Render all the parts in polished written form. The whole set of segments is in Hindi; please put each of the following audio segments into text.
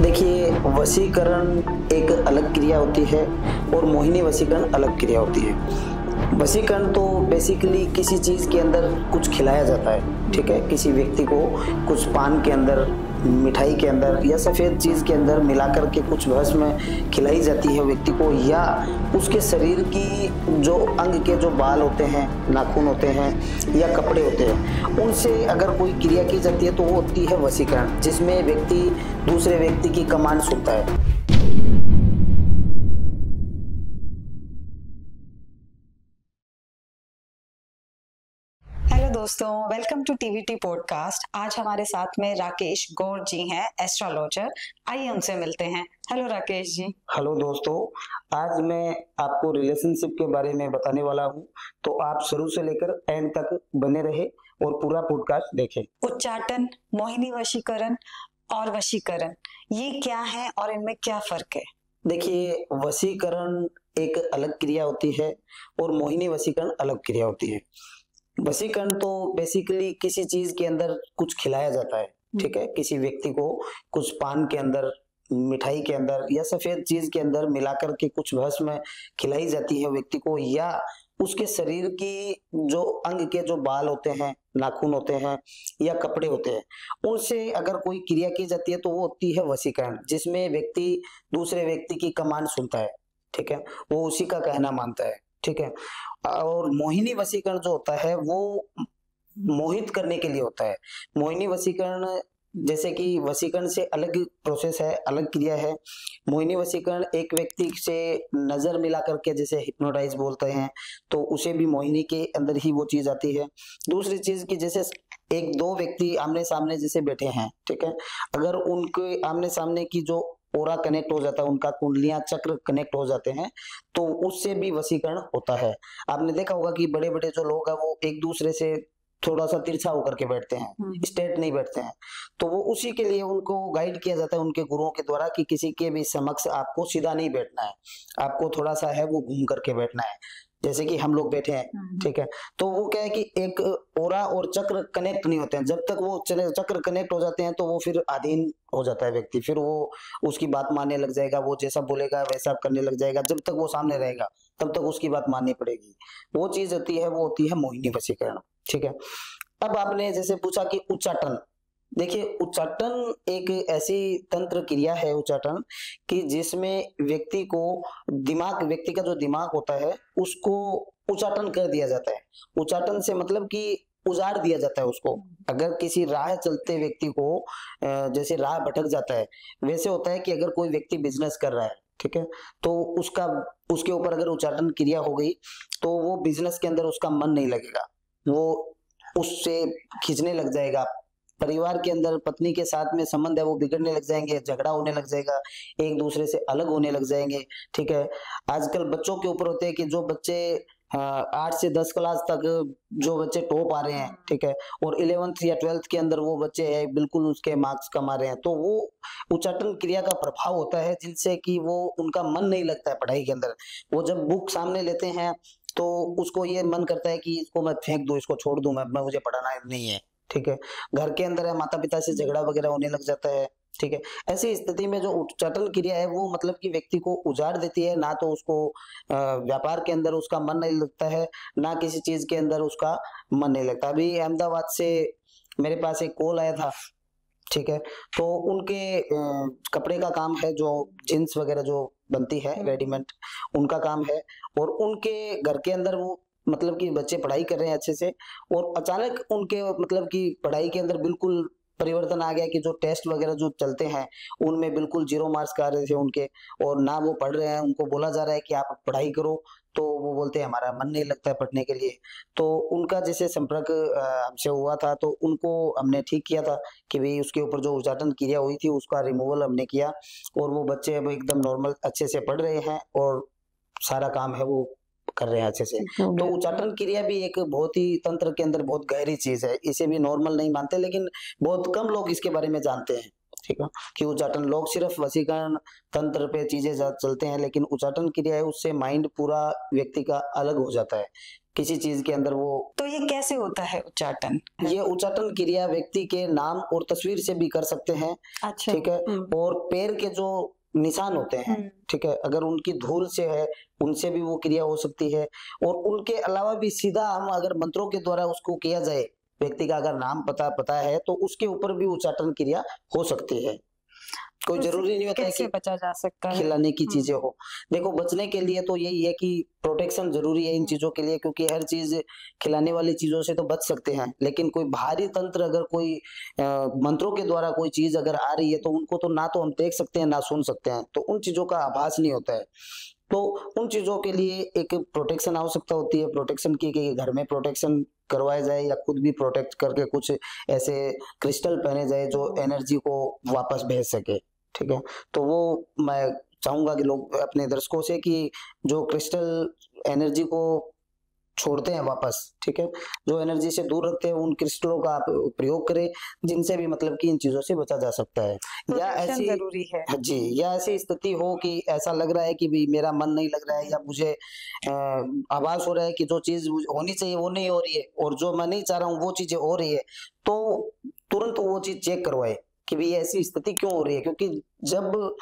देखिए, वशीकरण एक अलग क्रिया होती है और मोहिनी वशीकरण अलग क्रिया होती है। वशीकरण तो बेसिकली किसी चीज़ के अंदर कुछ खिलाया जाता है, ठीक है? किसी व्यक्ति को कुछ पान के अंदर, मिठाई के अंदर या सफ़ेद चीज़ के अंदर मिला कर के कुछ भस्म खिलाई जाती है व्यक्ति को, या उसके शरीर की जो अंग के जो बाल होते हैं, नाखून होते हैं या कपड़े होते हैं, उनसे अगर कोई क्रिया की जाती है तो वो होती है वशीकरण, जिसमें व्यक्ति दूसरे व्यक्ति की कमांड सुनता है। हेलो दोस्तों, वेलकम टू टीवीटी पॉडकास्ट। आज हमारे साथ में राकेश गौर जी हैं, एस्ट्रोलॉजर। आइए उनसे मिलते हैं। हेलो राकेश जी। हेलो दोस्तों, आज मैं आपको रिलेशनशिप के बारे में बताने वाला हूँ, तो आप शुरू से लेकर एंड तक बने रहे और पूरा पॉडकास्ट देखें। उच्चाटन, मोहिनी वशीकरण और वशीकरण, ये क्या है और इनमें क्या फर्क है? देखिए, वशीकरण एक अलग क्रिया होती है और मोहिनी वशीकरण अलग क्रिया होती है। वशीकरण तो बेसिकली किसी चीज के अंदर कुछ खिलाया जाता है, ठीक है? किसी व्यक्ति को कुछ पान के अंदर, मिठाई के अंदर या सफेद चीज के अंदर मिलाकर के कुछ भस्म खिलाई जाती है व्यक्ति को, या उसके शरीर की जो अंग के जो बाल होते हैं, नाखून होते हैं या कपड़े होते हैं, उनसे अगर कोई क्रिया की जाती है तो वो होती है वशीकरण, जिसमें व्यक्ति दूसरे व्यक्ति की कमांड सुनता है, ठीक है? वो उसी का कहना मानता है, ठीक है? और मोहिनी वशीकरण जो होता है वो मोहित करने के लिए होता है। मोहिनी वशीकरण, जैसे कि वशीकरण से अलग प्रोसेस है, अलग क्रिया है। मोहिनी वशीकरण एक व्यक्ति से नजर मिला करके, जैसे हिप्नोटाइज बोलते हैं, तो उसे भी मोहिनी के अंदर ही वो चीज आती है। दूसरी चीज की, जैसे एक दो व्यक्ति आमने सामने जैसे बैठे हैं, ठीक है? अगर उनके आमने सामने की जो ओरा कनेक्ट हो जाता है, उनका कुंडलियां चक्र कनेक्ट हो जाते हैं, तो उससे भी वशीकरण होता है। आपने देखा होगा कि बड़े बड़े जो लोग हैं वो एक दूसरे से थोड़ा सा तिरछा होकर के बैठते हैं, स्ट्रेट नहीं बैठते हैं, तो वो उसी के लिए उनको गाइड किया जाता है उनके गुरुओं के द्वारा कि किसी के भी समक्ष आपको सीधा नहीं बैठना है, आपको थोड़ा सा है वो घूम करके बैठना है, जैसे कि हम लोग बैठे हैं, ठीक है? तो वो क्या है कि एक ओरा और चक्र कनेक्ट नहीं होते हैं। जब तक वो चक्र कनेक्ट हो जाते हैं तो वो फिर अधीन हो जाता है व्यक्ति, फिर वो उसकी बात मानने लग जाएगा, वो जैसा बोलेगा वैसा करने लग जाएगा। जब तक वो सामने रहेगा तब तक उसकी बात माननी पड़ेगी। वो चीज होती है, वो होती है मोहिनी वशीकरण, ठीक है? अब आपने जैसे पूछा कि उच्चाटन, देखिए उच्चाटन एक ऐसी तंत्र क्रिया है, उच्चाटन, कि जिसमें व्यक्ति को व्यक्ति का जो दिमाग होता है उसको उच्चाटन कर दिया जाता है। उच्चाटन से मतलब कि उजाड़ दिया जाता है उसको। अगर किसी राह चलते व्यक्ति को जैसे राह भटक जाता है, वैसे होता है कि अगर कोई व्यक्ति बिजनेस कर रहा है, ठीक है, तो उसके ऊपर अगर उच्चाटन क्रिया हो गई तो वो बिजनेस के अंदर उसका मन नहीं लगेगा, वो उससे खींचने लग जाएगा। परिवार के अंदर पत्नी के साथ में संबंध है वो बिगड़ने लग जाएंगे, झगड़ा होने लग जाएगा, एक दूसरे से अलग होने लग जाएंगे, ठीक है? आजकल बच्चों के ऊपर होते हैं कि जो बच्चे 8 से 10 क्लास तक जो बच्चे टॉप आ रहे हैं, ठीक है, और 11th या 12th के अंदर वो बच्चे हैं बिल्कुल उसके मार्क्स कमा रहे हैं, तो वो उच्चाटन क्रिया का प्रभाव होता है, जिनसे कि वो उनका मन नहीं लगता है पढ़ाई के अंदर। वो जब बुक सामने लेते हैं तो उसको ये मन करता है कि इसको मैं फेंक दूं, इसको छोड़ दूं, मैं मुझे पढ़ाना नहीं है, ठीक है? घर के अंदर है, माता पिता से झगड़ा वगैरह होने लग जाता है, ठीक है? ऐसी स्थिति में जो उच्चाटन क्रिया है वो मतलब कि व्यक्ति को उजाड़ देती है, ना तो उसको व्यापार के अंदर उसका मन नहीं लगता है, ना किसी चीज के अंदर उसका मन नहीं लगता। अभी अहमदाबाद से मेरे पास एक कॉल आया था, ठीक है, तो उनके कपड़े का काम है, जो जींस वगैरह जो बनती है रेडीमेड, उनका काम है, और उनके घर के अंदर वो मतलब कि बच्चे पढ़ाई कर रहे हैं अच्छे से, और अचानक उनके मतलब कि पढ़ाई के अंदर बिल्कुल परिवर्तन आ गया कि जो टेस्ट वगैरह जो चलते हैं उनमें बिल्कुल 0 मार्क्स आ रहे थे उनके, और ना वो पढ़ रहे हैं। उनको बोला जा रहा है कि आप पढ़ाई करो, तो वो बोलते हैं हमारा मन नहीं लगता है पढ़ने के लिए। तो उनका जैसे संपर्क हमसे हुआ था, तो उनको हमने ठीक किया था कि भाई उसके ऊपर जो उच्चाटन क्रिया हुई थी उसका रिमूवल हमने किया, और वो बच्चे अब एकदम नॉर्मल अच्छे से पढ़ रहे हैं और सारा काम है वो कर रहे हैं अच्छे से। तो उच्चाटन क्रिया भी एक बहुत ही तंत्र के अंदर बहुत गहरी चीज है, इसे भी नॉर्मल नहीं मानते, लेकिन बहुत कम लोग इसके बारे में जानते हैं, ठीक है, कि उच्चाटन लोग सिर्फ वशीकरण तंत्र पे चीजें चलते हैं, लेकिन उच्चाटन क्रिया है उससे माइंड पूरा व्यक्ति का अलग हो जाता है किसी चीज के अंदर वो। तो ये कैसे होता है उच्चाटन? ये उच्चाटन क्रिया व्यक्ति के नाम और तस्वीर से भी कर सकते हैं। अच्छा। ठीक है, और पैर के जो निशान होते हैं, ठीक है, अगर उनकी धूल से है उनसे भी वो क्रिया हो सकती है। और उनके अलावा भी सीधा हम अगर मंत्रों के द्वारा उसको किया जाए, व्यक्ति का अगर नाम पता है तो उसके ऊपर भी उच्चाटन क्रिया हो सकती है। कोई जरूरी नहीं होता है कि बचा जा सकता है खिलाने की चीजें हो। देखो, बचने के लिए तो यही है कि प्रोटेक्शन जरूरी है इन चीजों के लिए, क्योंकि हर चीज खिलाने वाली चीजों से तो बच सकते हैं, लेकिन कोई भारी तंत्र अगर कोई मंत्रों के द्वारा कोई चीज अगर आ रही है तो उनको तो ना तो हम देख सकते हैं ना सुन सकते हैं, तो उन चीजों का आभास नहीं होता है। तो उन चीजों के लिए एक प्रोटेक्शन आवश्यकता होती है। प्रोटेक्शन की कि घर में प्रोटेक्शन करवाया जाए या खुद भी प्रोटेक्ट करके कुछ ऐसे क्रिस्टल पहने जाए जो एनर्जी को वापस भेज सके। ठीक है, तो वो मैं चाहूंगा कि लोग अपने दर्शकों से कि जो क्रिस्टल एनर्जी को छोड़ते हैं वापस, ठीक है, जो एनर्जी से दूर रखते हैं, उन क्रिस्टलों का आप प्रयोग करें, जिनसे भी मतलब कि इन चीजों से बचा जा सकता है। या ऐसी जरूरी है जी, या ऐसी स्थिति हो कि ऐसा लग रहा है कि भी मेरा मन नहीं लग रहा है या मुझे आभास हो रहा है कि जो चीज होनी चाहिए वो नहीं हो रही है और जो मैं नहीं चाह रहा हूँ वो चीजें हो रही है, तो तुरंत वो चीज चेक करवाए कि भी ऐसी स्थिति क्यों हो रही है। क्योंकि जब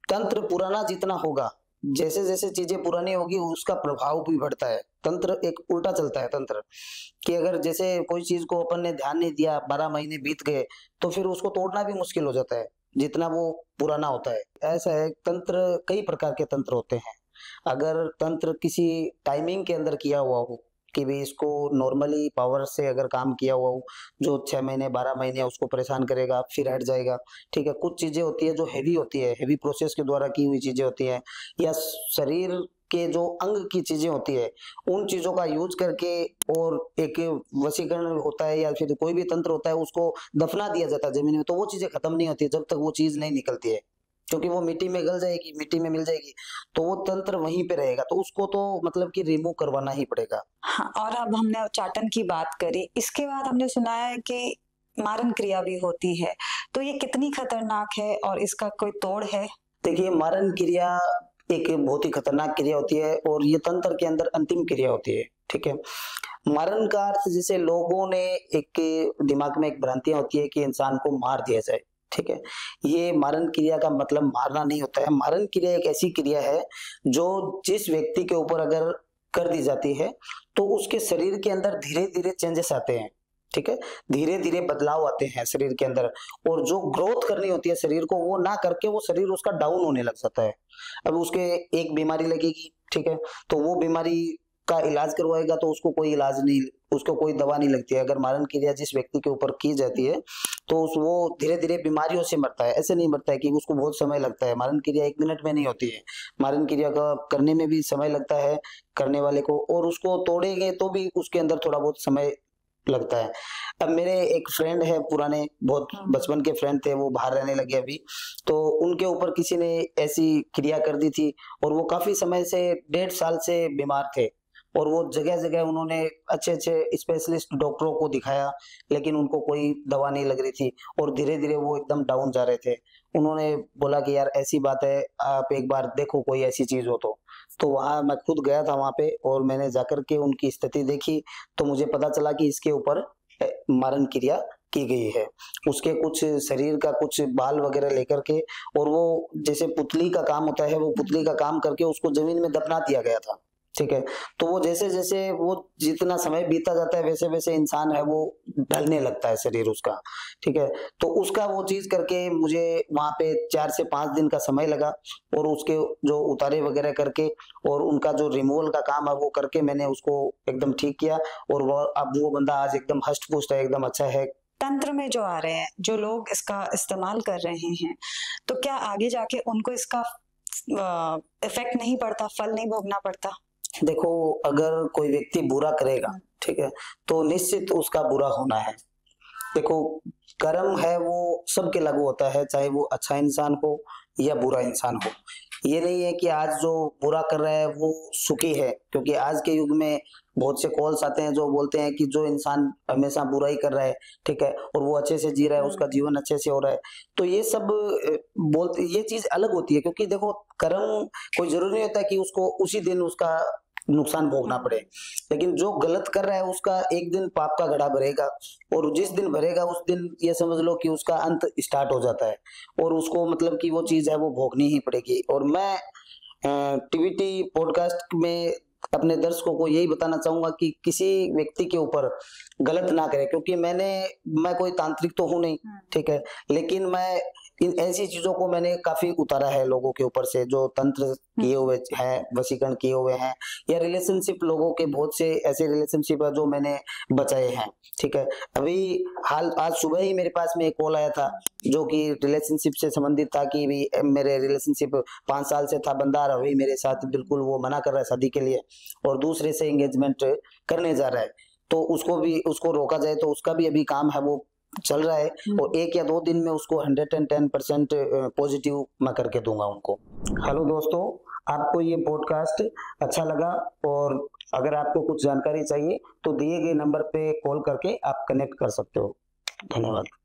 तंत्र पुराना जितना होगा, जैसे जैसे चीजें पुरानी होगी उसका प्रभाव भी बढ़ता है। तंत्र एक उल्टा चलता है तंत्र, कि अगर जैसे कोई चीज को अपन ने ध्यान नहीं दिया, 12 महीने बीत गए, तो फिर उसको तोड़ना भी मुश्किल हो जाता है जितना वो पुराना होता है। ऐसा है, तंत्र कई प्रकार के तंत्र होते हैं। अगर तंत्र किसी टाइमिंग के अंदर किया हुआ हो कि भी इसको नॉर्मली पावर से अगर काम किया हुआ हो, जो 6 महीने 12 महीने उसको परेशान करेगा फिर हट जाएगा। ठीक है, कुछ चीजें होती है जो हैवी होती है, हैवी प्रोसेस के द्वारा की हुई चीजें होती है, या शरीर के जो अंग की चीजें होती है उन चीजों का यूज करके, और एक वशीकरण होता है या फिर कोई भी तंत्र होता है उसको दफना दिया जाता है जमीन में, तो वो चीजें खत्म नहीं होती जब तक वो चीज नहीं निकलती है, क्योंकि वो मिट्टी में गल जाएगी, मिट्टी में मिल जाएगी, तो वो तंत्र वहीं पे रहेगा, तो उसको तो मतलब कि रिमूव करवाना ही पड़ेगा। हाँ, और अब हमने उच्चाटन की बात करी, इसके बाद हमने सुना है कि मारन क्रिया भी होती है, तो ये कितनी खतरनाक है और इसका कोई तोड़ है? देखिए, मारन क्रिया एक बहुत ही खतरनाक क्रिया होती है और ये तंत्र के अंदर अंतिम क्रिया होती है। ठीक है, मारन का अर्थ, जैसे लोगों ने एक दिमाग में एक भ्रांतियां होती है कि इंसान को मार दिया जाए। ठीक है, ये मारन क्रिया का मतलब मारना नहीं होता है। मारन क्रिया एक ऐसी क्रिया है जो जिस व्यक्ति के ऊपर अगर कर दी जाती है तो उसके शरीर के अंदर धीरे धीरे चेंजेस आते हैं। ठीक है, धीरे धीरे बदलाव आते हैं शरीर के अंदर, और जो ग्रोथ करनी होती है शरीर को वो ना करके वो शरीर उसका डाउन होने लग जाता है। अब उसके एक बीमारी लगेगी, ठीक है, तो वो बीमारी का इलाज करवाएगा तो उसको कोई इलाज नहीं, उसको कोई दवा नहीं लगती है। अगर मारन क्रिया जिस व्यक्ति के ऊपर की जाती है तो वो धीरे धीरे बीमारियों से मरता है। ऐसे नहीं मरता है कि उसको बहुत समय लगता है। मारन क्रिया 1 मिनट में नहीं होती है। मारन क्रिया का करने में भी समय लगता है करने वाले को, और उसको तोड़ेंगे तो भी उसके अंदर थोड़ा बहुत समय लगता है। अब मेरे एक फ्रेंड है, पुराने बहुत बचपन के फ्रेंड थे, वो बाहर रहने लगे अभी, तो उनके ऊपर किसी ने ऐसी क्रिया कर दी थी और वो काफी समय से 1.5 साल से बीमार थे, और वो जगह जगह उन्होंने अच्छे अच्छे स्पेशलिस्ट डॉक्टरों को दिखाया, लेकिन उनको कोई दवा नहीं लग रही थी और धीरे धीरे वो एकदम डाउन जा रहे थे। उन्होंने बोला कि यार ऐसी बात है, आप एक बार देखो कोई ऐसी चीज हो तो वहां मैं खुद गया था वहां पे, और मैंने जाकर के उनकी स्थिति देखी तो मुझे पता चला कि इसके ऊपर मारन क्रिया की गई है। उसके कुछ शरीर का कुछ बाल वगैरह लेकर के, और वो जैसे पुतली का काम होता है, वो पुतली का काम करके उसको जमीन में दफना दिया गया था। ठीक है, तो वो जैसे जैसे वो जितना समय बीता जाता है वैसे वैसे इंसान है वो ढलने लगता है शरीर उसका। ठीक है, तो उसका वो चीज करके मुझे वहां पे 4 से 5 दिन का समय लगा, और उसके जो उतारे वगैरह करके और उनका जो रिमूवल का काम है वो करके मैंने उसको एकदम ठीक किया, और वो अब वो बंदा आज एकदम हष्ट पुष्ट है, एकदम अच्छा है। तंत्र में जो आ रहे हैं, जो लोग इसका इस्तेमाल कर रहे हैं, तो क्या आगे जाके उनको इसका इफेक्ट नहीं पड़ता, फल नहीं भोगना पड़ता? देखो, अगर कोई व्यक्ति बुरा करेगा, ठीक है, तो निश्चित उसका बुरा होना है। देखो, कर्म है वो सबके लागू होता है, चाहे वो अच्छा इंसान हो या बुरा इंसान हो। ये नहीं है कि आज जो बुरा कर रहा है वो सुखी है, क्योंकि आज के युग में बहुत से कॉल्स आते हैं जो बोलते हैं कि जो इंसान हमेशा बुरा ही कर रहा है, ठीक है, और वो अच्छे से जी रहा है, उसका जीवन अच्छे से हो रहा है, तो ये सब बोलते, ये चीज अलग होती है। क्योंकि देखो, कर्म कोई जरूरी नहीं होता कि उसको उसी दिन उसका नुकसान भोगना पड़े, लेकिन जो गलत कर रहा है उसका एक दिन पाप का घड़ा भरेगा, और जिस दिन भरेगा उस दिन ये समझ लो कि उसका अंत स्टार्ट हो जाता है, और उसको मतलब कि वो चीज है वो भोगनी ही पड़ेगी। और मैं टीवीटी पॉडकास्ट में अपने दर्शकों को यही बताना चाहूंगा कि किसी व्यक्ति के ऊपर गलत ना करें, क्योंकि मैं कोई तांत्रिक तो हूं नहीं, ठीक है, लेकिन मैं इन ऐसी चीजों को मैंने काफी उतारा है लोगों के ऊपर से, जो तंत्र किए हुए हैं, वशीकरण किए हुए हैं, या रिलेशनशिप, लोगों के बहुत से ऐसे रिलेशनशिप है जो मैंने बचाए हैं, ठीक है। अभी आज सुबह ही मेरे पास में एक कॉल आया था जो कि रिलेशनशिप से संबंधित था, कि भी मेरे रिलेशनशिप 5 साल से था, बंदा अभी मेरे साथ बिल्कुल वो मना कर रहा है शादी के लिए, और दूसरे से एंगेजमेंट करने जा रहा है, तो उसको रोका जाए, तो उसका भी अभी काम है वो चल रहा है, और 1 या 2 दिन में उसको 110% पॉजिटिव मैं करके दूंगा उनको। हेलो दोस्तों, आपको ये पॉडकास्ट अच्छा लगा, और अगर आपको कुछ जानकारी चाहिए तो दिए गए नंबर पे कॉल करके आप कनेक्ट कर सकते हो। धन्यवाद।